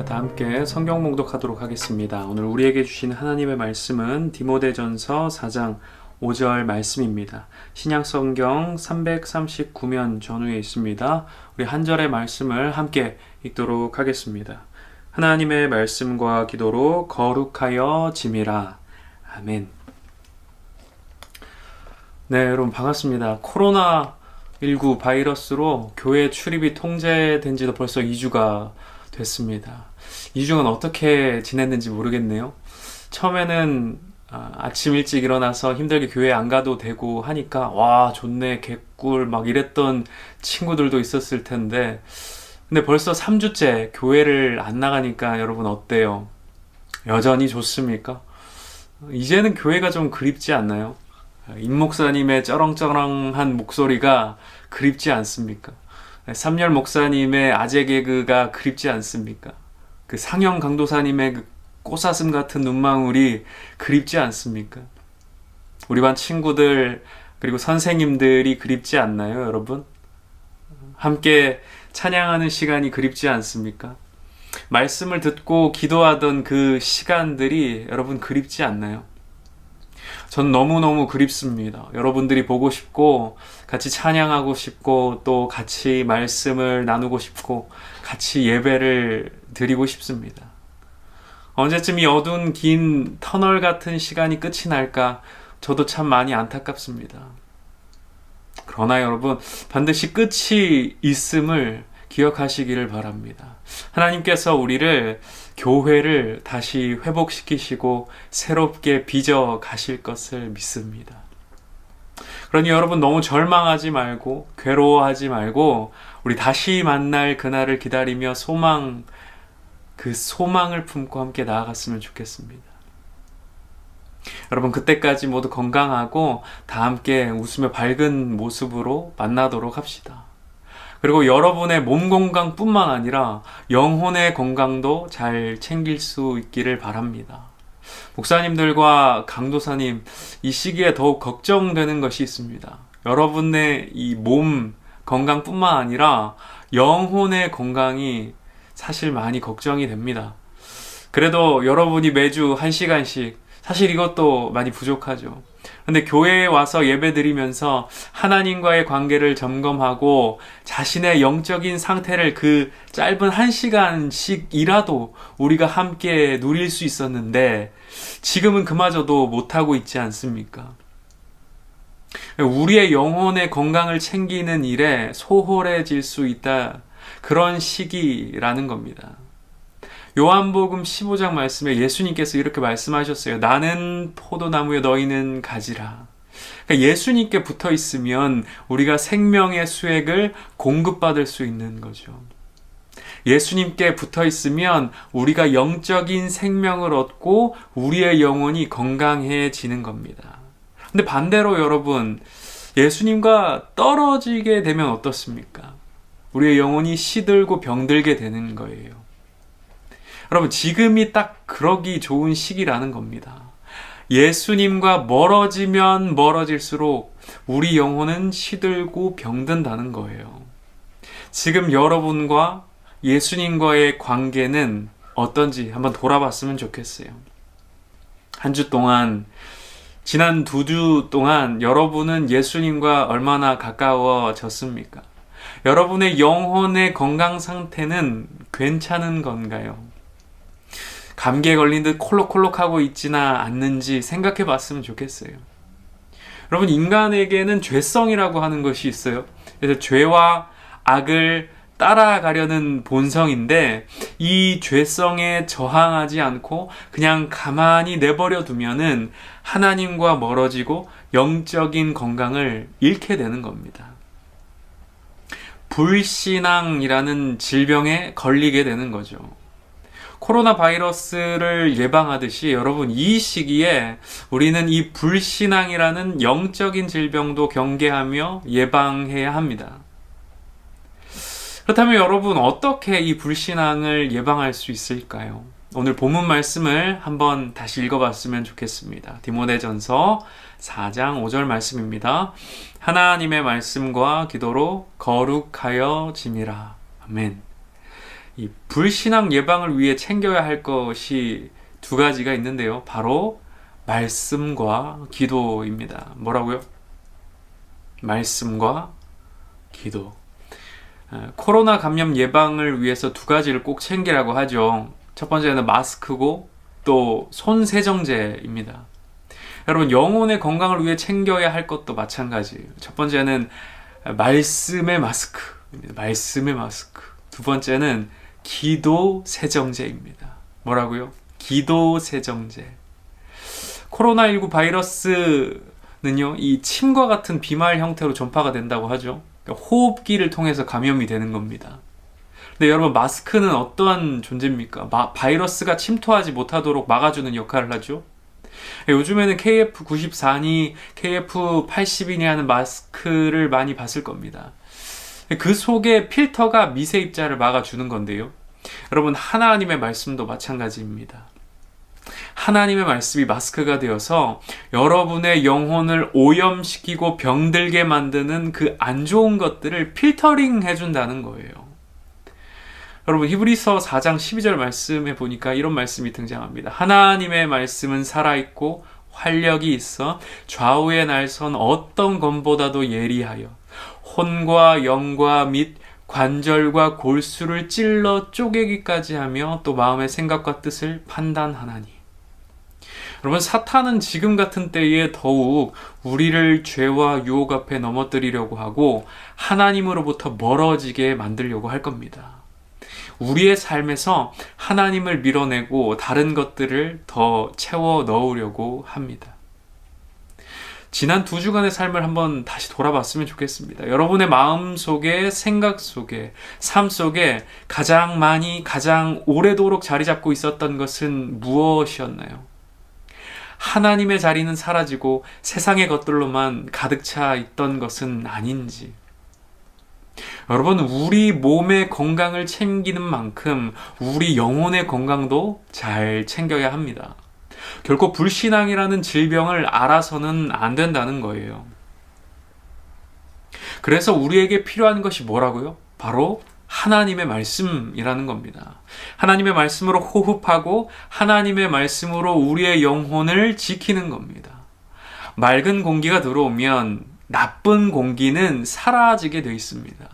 자, 다 함께 성경 봉독하도록 하겠습니다. 오늘 우리에게 주신 하나님의 말씀은 디모데전서 4장 5절 말씀입니다. 신약 성경 339면 전후에 있습니다. 우리 한 절의 말씀을 함께 읽도록 하겠습니다. 하나님의 말씀과 기도로 거룩하여 짐이라. 아멘. 네, 여러분 반갑습니다. 코로나19 바이러스로 교회 출입이 통제된 지도 벌써 2주가 됐습니다. 2주간 어떻게 지냈는지 모르겠네요. 처음에는 아침 일찍 일어나서 힘들게 교회 안 가도 되고 하니까 와 좋네 개꿀 막 이랬던 친구들도 있었을 텐데, 근데 벌써 3주째 교회를 안 나가니까 여러분 어때요? 여전히 좋습니까? 이제는 교회가 좀 그립지 않나요? 임 목사님의 쩌렁쩌렁한 목소리가 그립지 않습니까? 삼열 목사님의 아재 개그가 그립지 않습니까? 그 상영 강도사님의 그 꽃사슴 같은 눈망울이 그립지 않습니까? 우리 반 친구들 그리고 선생님들이 그립지 않나요, 여러분? 함께 찬양하는 시간이 그립지 않습니까? 말씀을 듣고 기도하던 그 시간들이 여러분 그립지 않나요? 전 너무너무 그립습니다. 여러분들이 보고 싶고 같이 찬양하고 싶고 또 같이 말씀을 나누고 싶고 같이 예배를 드리고 싶습니다. 언제쯤 이 어두운 긴 터널 같은 시간이 끝이 날까 저도 참 많이 안타깝습니다. 그러나 여러분 반드시 끝이 있음을 기억하시기를 바랍니다. 하나님께서 우리를 교회를 다시 회복시키시고 새롭게 빚어 가실 것을 믿습니다. 그러니 여러분 너무 절망하지 말고 괴로워하지 말고 우리 다시 만날 그날을 기다리며 그 소망을 품고 함께 나아갔으면 좋겠습니다. 여러분 그때까지 모두 건강하고 다 함께 웃으며 밝은 모습으로 만나도록 합시다. 그리고 여러분의 몸 건강뿐만 아니라 영혼의 건강도 잘 챙길 수 있기를 바랍니다. 목사님들과 강도사님, 이 시기에 더욱 걱정되는 것이 있습니다. 여러분의 이 몸 건강뿐만 아니라 영혼의 건강이 사실 많이 걱정이 됩니다. 그래도 여러분이 매주 1시간씩, 사실 이것도 많이 부족하죠. 근데 교회에 와서 예배 드리면서 하나님과의 관계를 점검하고 자신의 영적인 상태를 그 짧은 1시간씩이라도 우리가 함께 누릴 수 있었는데 지금은 그마저도 못하고 있지 않습니까? 우리의 영혼의 건강을 챙기는 일에 소홀해질 수 있다. 그런 시기라는 겁니다. 요한복음 15장 말씀에 예수님께서 이렇게 말씀하셨어요. 나는 포도나무에 너희는 가지라. 그러니까 예수님께 붙어 있으면 우리가 생명의 수액을 공급받을 수 있는 거죠. 예수님께 붙어 있으면 우리가 영적인 생명을 얻고 우리의 영혼이 건강해지는 겁니다. 근데 반대로 여러분, 예수님과 떨어지게 되면 어떻습니까? 우리의 영혼이 시들고 병들게 되는 거예요. 여러분 지금이 딱 그러기 좋은 시기라는 겁니다. 예수님과 멀어지면 멀어질수록 우리 영혼은 시들고 병든다는 거예요. 지금 여러분과 예수님과의 관계는 어떤지 한번 돌아봤으면 좋겠어요. 한 주 동안, 지난 2주 동안 여러분은 예수님과 얼마나 가까워졌습니까? 여러분의 영혼의 건강 상태는 괜찮은 건가요? 감기에 걸린 듯 콜록콜록하고 있지나 않는지 생각해 봤으면 좋겠어요. 여러분 인간에게는 죄성이라고 하는 것이 있어요. 그래서 죄와 악을 따라가려는 본성인데 이 죄성에 저항하지 않고 그냥 가만히 내버려 두면은 하나님과 멀어지고 영적인 건강을 잃게 되는 겁니다. 불신앙이라는 질병에 걸리게 되는 거죠. 코로나 바이러스를 예방하듯이 여러분 이 시기에 우리는 이 불신앙이라는 영적인 질병도 경계하며 예방해야 합니다. 그렇다면 여러분 어떻게 이 불신앙을 예방할 수 있을까요? 오늘 본문 말씀을 한번 다시 읽어봤으면 좋겠습니다. 디모데전서 4장 5절 말씀입니다. 하나님의 말씀과 기도로 거룩하여 짐이라. 아멘. 이 불신앙 예방을 위해 챙겨야 할 것이 두 가지가 있는데요. 바로 말씀과 기도입니다. 뭐라고요? 말씀과 기도. 코로나 감염 예방을 위해서 두 가지를 꼭 챙기라고 하죠. 첫 번째는 마스크고 또 손 세정제입니다. 여러분, 영혼의 건강을 위해 챙겨야 할 것도 마찬가지예요. 첫 번째는 말씀의 마스크입니다. 말씀의 마스크. 두 번째는 기도 세정제입니다. 뭐라고요? 기도 세정제. 코로나19 바이러스는요, 이 침과 같은 비말 형태로 전파가 된다고 하죠. 그러니까 호흡기를 통해서 감염이 되는 겁니다. 근데 여러분, 마스크는 어떠한 존재입니까? 바이러스가 침투하지 못하도록 막아주는 역할을 하죠. 요즘에는 KF94니 KF80이니 하는 마스크를 많이 봤을 겁니다. 그 속에 필터가 미세 입자를 막아주는 건데요. 여러분, 하나님의 말씀도 마찬가지입니다. 하나님의 말씀이 마스크가 되어서 여러분의 영혼을 오염시키고 병들게 만드는 그 안 좋은 것들을 필터링 해준다는 거예요. 여러분, 히브리서 4장 12절 말씀에 보니까 이런 말씀이 등장합니다. 하나님의 말씀은 살아있고 활력이 있어 좌우의 날선 어떤 검보다도 예리하여 혼과 영과 및 관절과 골수를 찔러 쪼개기까지 하며 또 마음의 생각과 뜻을 판단하나니. 여러분, 사탄은 지금 같은 때에 더욱 우리를 죄와 유혹 앞에 넘어뜨리려고 하고 하나님으로부터 멀어지게 만들려고 할 겁니다. 우리의 삶에서 하나님을 밀어내고 다른 것들을 더 채워 넣으려고 합니다. 지난 2주간의 삶을 한번 다시 돌아봤으면 좋겠습니다. 여러분의 마음 속에, 생각 속에, 삶 속에 가장 많이, 가장 오래도록 자리 잡고 있었던 것은 무엇이었나요? 하나님의 자리는 사라지고 세상의 것들로만 가득 차 있던 것은 아닌지. 여러분, 우리 몸의 건강을 챙기는 만큼 우리 영혼의 건강도 잘 챙겨야 합니다. 결코 불신앙이라는 질병을 알아서는 안 된다는 거예요. 그래서 우리에게 필요한 것이 뭐라고요? 바로 하나님의 말씀이라는 겁니다. 하나님의 말씀으로 호흡하고 하나님의 말씀으로 우리의 영혼을 지키는 겁니다. 맑은 공기가 들어오면 나쁜 공기는 사라지게 되어 있습니다.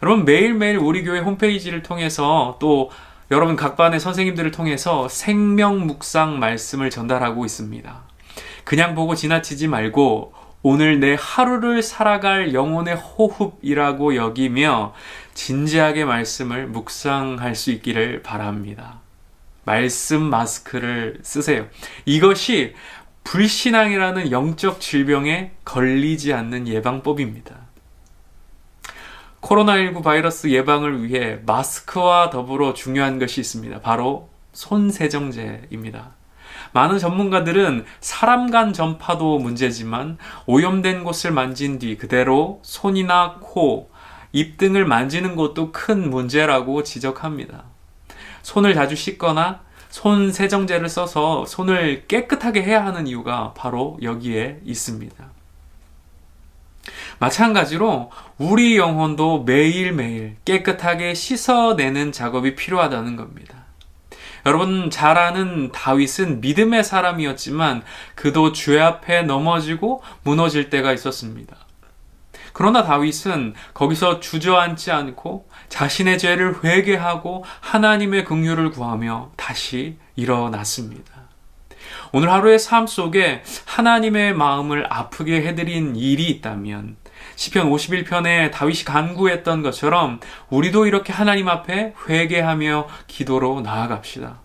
여러분, 매일매일 우리 교회 홈페이지를 통해서 또 여러분 각 반의 선생님들을 통해서 생명 묵상 말씀을 전달하고 있습니다. 그냥 보고 지나치지 말고 오늘 내 하루를 살아갈 영혼의 호흡이라고 여기며 진지하게 말씀을 묵상할 수 있기를 바랍니다. 말씀 마스크를 쓰세요. 이것이 불신앙이라는 영적 질병에 걸리지 않는 예방법입니다. 코로나19 바이러스 예방을 위해 마스크와 더불어 중요한 것이 있습니다. 바로 손세정제입니다. 많은 전문가들은 사람 간 전파도 문제지만 오염된 곳을 만진 뒤 그대로 손이나 코, 입 등을 만지는 것도 큰 문제라고 지적합니다. 손을 자주 씻거나 손 세정제를 써서 손을 깨끗하게 해야 하는 이유가 바로 여기에 있습니다. 마찬가지로 우리 영혼도 매일매일 깨끗하게 씻어내는 작업이 필요하다는 겁니다. 여러분, 잘 아는 다윗은 믿음의 사람이었지만 그도 죄 앞에 넘어지고 무너질 때가 있었습니다. 그러나 다윗은 거기서 주저앉지 않고 자신의 죄를 회개하고 하나님의 긍휼을 구하며 다시 일어났습니다. 오늘 하루의 삶 속에 하나님의 마음을 아프게 해드린 일이 있다면 시편 51편에 다윗이 간구했던 것처럼 우리도 이렇게 하나님 앞에 회개하며 기도로 나아갑시다.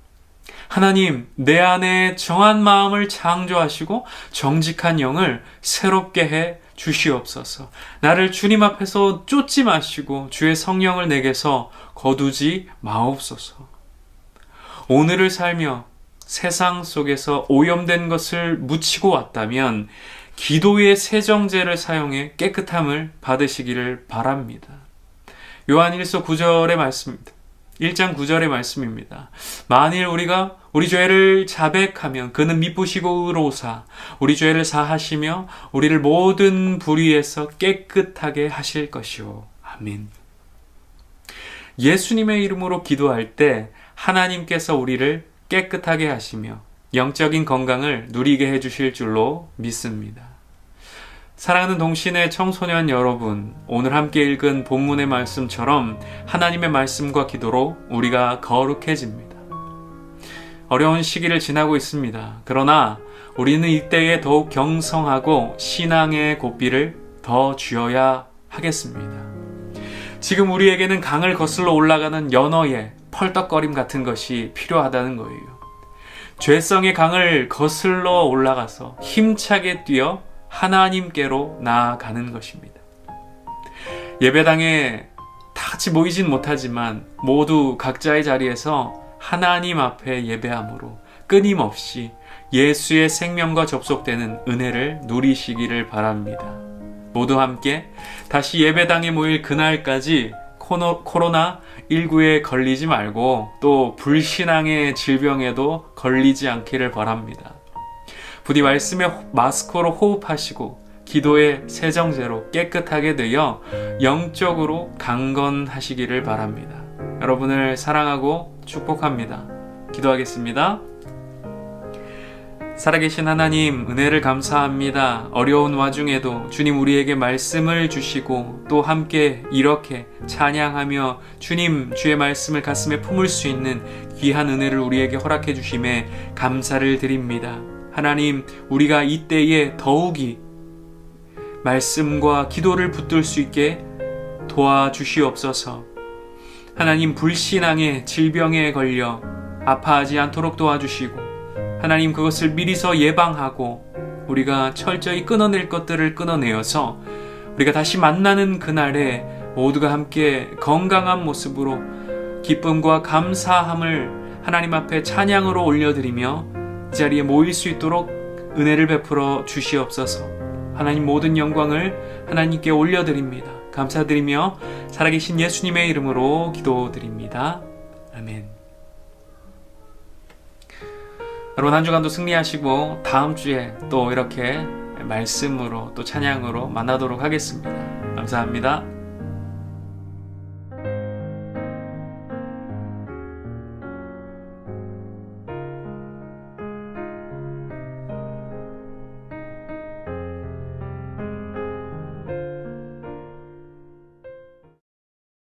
하나님, 내 안에 정한 마음을 창조하시고 정직한 영을 새롭게 해 주시옵소서. 나를 주님 앞에서 쫓지 마시고 주의 성령을 내게서 거두지 마옵소서. 오늘을 살며 세상 속에서 오염된 것을 묻히고 왔다면 기도의 세정제를 사용해 깨끗함을 받으시기를 바랍니다. 요한 1서 9절의 말씀입니다. 1장 9절의 말씀입니다. 만일 우리가 우리 죄를 자백하면 그는 미쁘시고 의로우사 우리 죄를 사하시며 우리를 모든 불의에서 깨끗하게 하실 것이오. 아멘. 예수님의 이름으로 기도할 때 하나님께서 우리를 깨끗하게 하시며 영적인 건강을 누리게 해주실 줄로 믿습니다. 사랑하는 동신의 청소년 여러분, 오늘 함께 읽은 본문의 말씀처럼 하나님의 말씀과 기도로 우리가 거룩해집니다. 어려운 시기를 지나고 있습니다. 그러나 우리는 이때에 더욱 경성하고 신앙의 고삐를 더 쥐어야 하겠습니다. 지금 우리에게는 강을 거슬러 올라가는 연어의 펄떡거림 같은 것이 필요하다는 거예요. 죄성의 강을 거슬러 올라가서 힘차게 뛰어 하나님께로 나아가는 것입니다. 예배당에 다 같이 모이진 못하지만 모두 각자의 자리에서 하나님 앞에 예배함으로 끊임없이 예수의 생명과 접속되는 은혜를 누리시기를 바랍니다. 모두 함께 다시 예배당에 모일 그날까지 코로나19에 걸리지 말고 또 불신앙의 질병에도 걸리지 않기를 바랍니다. 부디 말씀의 마스크로 호흡하시고 기도의 세정제로 깨끗하게 되어 영적으로 강건하시기를 바랍니다. 여러분을 사랑하고 축복합니다. 기도하겠습니다. 살아계신 하나님, 은혜를 감사합니다. 어려운 와중에도 주님 우리에게 말씀을 주시고 또 함께 이렇게 찬양하며 주님 주의 말씀을 가슴에 품을 수 있는 귀한 은혜를 우리에게 허락해 주심에 감사를 드립니다. 하나님, 우리가 이때에 더욱이 말씀과 기도를 붙들 수 있게 도와주시옵소서. 하나님, 불신앙의 질병에 걸려 아파하지 않도록 도와주시고 하나님, 그것을 미리서 예방하고 우리가 철저히 끊어낼 것들을 끊어내어서 우리가 다시 만나는 그날에 모두가 함께 건강한 모습으로 기쁨과 감사함을 하나님 앞에 찬양으로 올려드리며 이 자리에 모일 수 있도록 은혜를 베풀어 주시옵소서. 하나님, 모든 영광을 하나님께 올려드립니다. 감사드리며 살아계신 예수님의 이름으로 기도드립니다. 아멘. 여러분, 한 주간도 승리하시고 다음 주에 또 이렇게 말씀으로 또 찬양으로 만나도록 하겠습니다. 감사합니다.